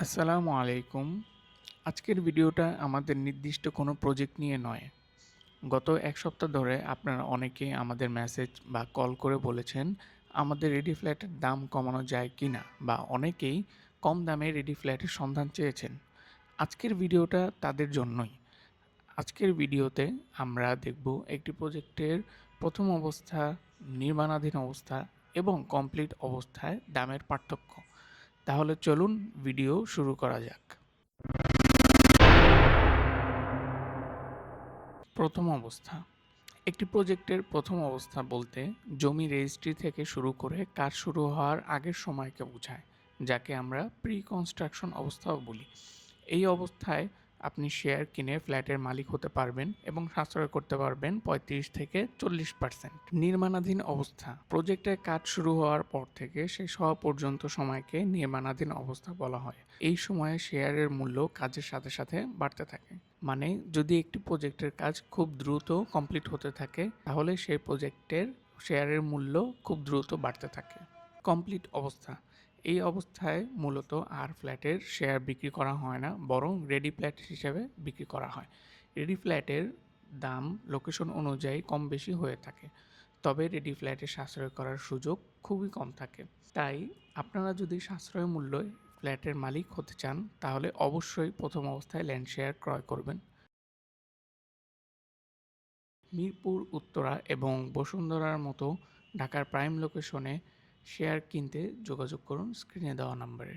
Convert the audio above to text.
আসসালামু আলাইকুম। আজকের ভিডিওটা আমাদের নির্দিষ্ট কোনো প্রজেক্ট নিয়ে নয়। গত ১ সপ্তাহ ধরে আপনারা অনেকেই আমাদের মেসেজ বা কল করে বলেছেন, আমাদের রেডি ফ্ল্যাটের দাম কমানো যায় কিনা? বা অনেকেই কম দামে রেডি ফ্ল্যাটের সন্ধান চেয়েছেন। আজকের ভিডিওটা তাদের জন্যই। আজকের ভিডিওতে আমরা দেখব একটি প্রজেক্টের ১ম অবস্থা, নির্মাণাধীন অবস্থা এবং কমপ্লিট অবস্থায় দামের পার্থক্য। তাহলে চলুন ভিডিও শুরু করা যাক। প্রথম অবস্থা। একটি প্রজেক্টের প্রথম অবস্থা বলতে জমি রেজিস্ট্রি থেকে শুরু করে কাজ শুরু হওয়ার আগের সময়কে বোঝায়, যাকে আমরা প্রি কনস্ট্রাকশন অবস্থাও বলি। এই অবস্থায় আপনি শেয়ার কিনে ফ্ল্যাটের মালিক হতে পারবেন এবং সাশ্রয় করতে পারবেন ৩৫ থেকে ৪০%। নির্মাণাধীন অবস্থা। প্রজেক্টের কাজ শুরু হওয়ার পর থেকে শেষ হওয়া পর্যন্ত সময়কে নির্মাণাধীন অবস্থা বলা হয়। এই সময়ে শেয়ারের মূল্য কাজের সাথে সাথে বাড়তে থাকে। মানে যদি একটি প্রজেক্টের কাজ খুব দ্রুত কমপ্লিট হতে থাকে, তাহলে সেই প্রজেক্টের শেয়ারের মূল্য খুব দ্রুত বাড়তে থাকে। কমপ্লিট অবস্থা। এই অবস্থায় মূলত আর ফ্ল্যাটের শেয়ার বিক্রি করা হয় না, বরং রেডি ফ্ল্যাট হিসেবে বিক্রি করা হয়। রেডি ফ্ল্যাটের দাম লোকেশন অনুযায়ী কম বেশি হয়ে থাকে, তবে রেডি ফ্ল্যাটে সাশ্রয় করার সুযোগ খুবই কম থাকে। তাই আপনারা যদি সাশ্রয় মূল্যে ফ্ল্যাটের মালিক হতে চান, তাহলে অবশ্যই প্রথম অবস্থায় ল্যান্ড শেয়ার ক্রয় করবেন। মিরপুর উত্তরা এবং বসুন্ধরার মতো ঢাকার প্রাইম লোকেশনে শেয়ার কিনতে যোগাযোগ করুন স্ক্রিনে দেওয়া নম্বরে।